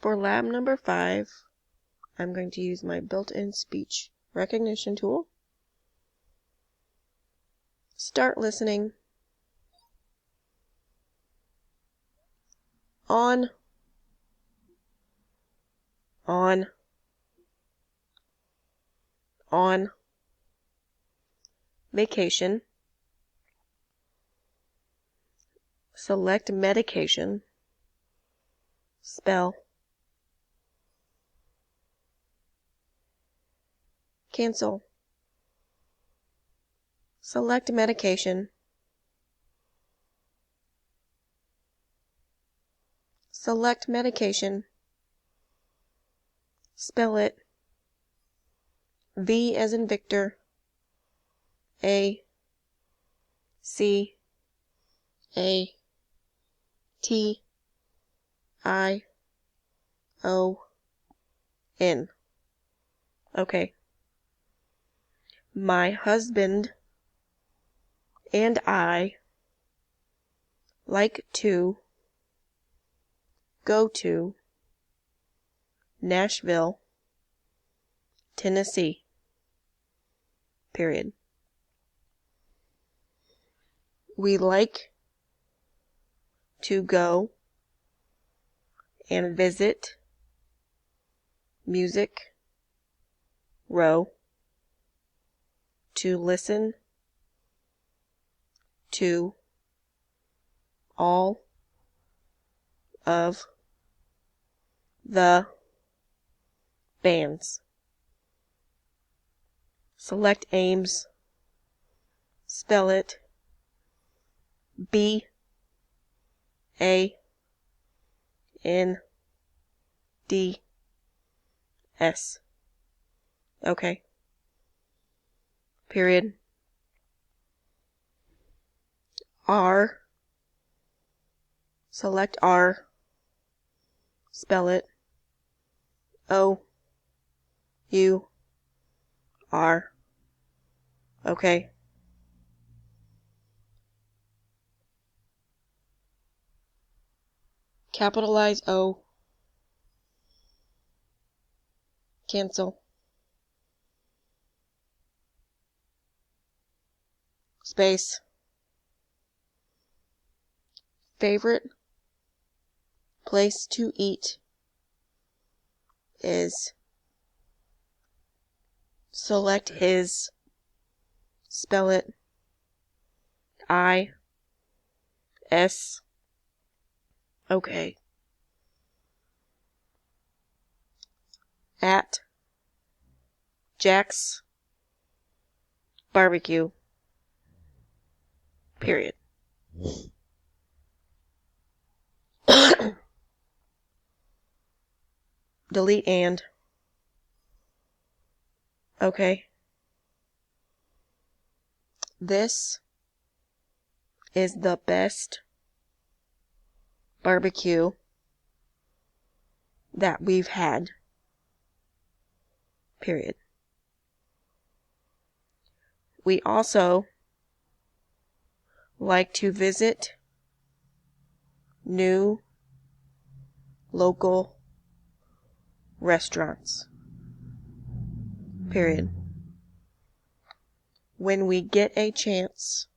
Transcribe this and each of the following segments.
For lab number 5, I'm going to use my built-in speech recognition tool. Start listening. On. Vacation. Select medication. Spell. Cancel. Select medication. Select medication. Spell it. V as in Victor. A. C. A. T. I. O. N. Okay. My husband and I like to go to Nashville, Tennessee. Period. We like to go and visit Music Row to listen to all of the bands. Select Ames. Spell it. B. A. N. D. S. Okay. Period. R. Select R. Spell it. O. U. R. Okay. Capitalize O. Cancel. Space. Favorite place to eat is. Select his. Spell it. I. S. Okay. At Jack's Barbecue. Period. Delete and. Okay. This is the best barbecue that we've had. Period. We also like to visit new local restaurants. Period. When we get a chance,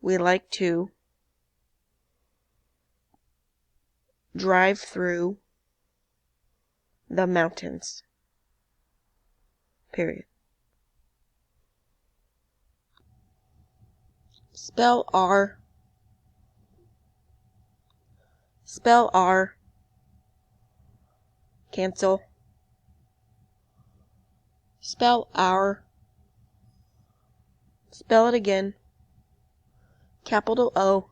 we like to drive through the mountains. Period. Spell R. Spell R. Cancel. Spell our. Spell it again. Capital O.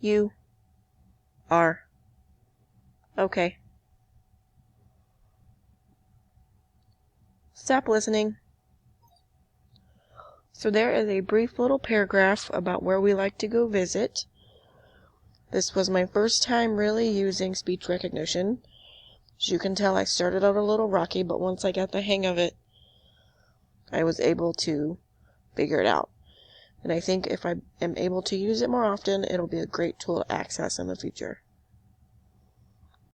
U. R. Okay. Stop listening. So there is a brief little paragraph about where we like to go visit. This was my first time really using speech recognition. As you can tell, I started out a little rocky, but once I got the hang of it, I was able to figure it out. And I think if I am able to use it more often, it'll be a great tool to access in the future.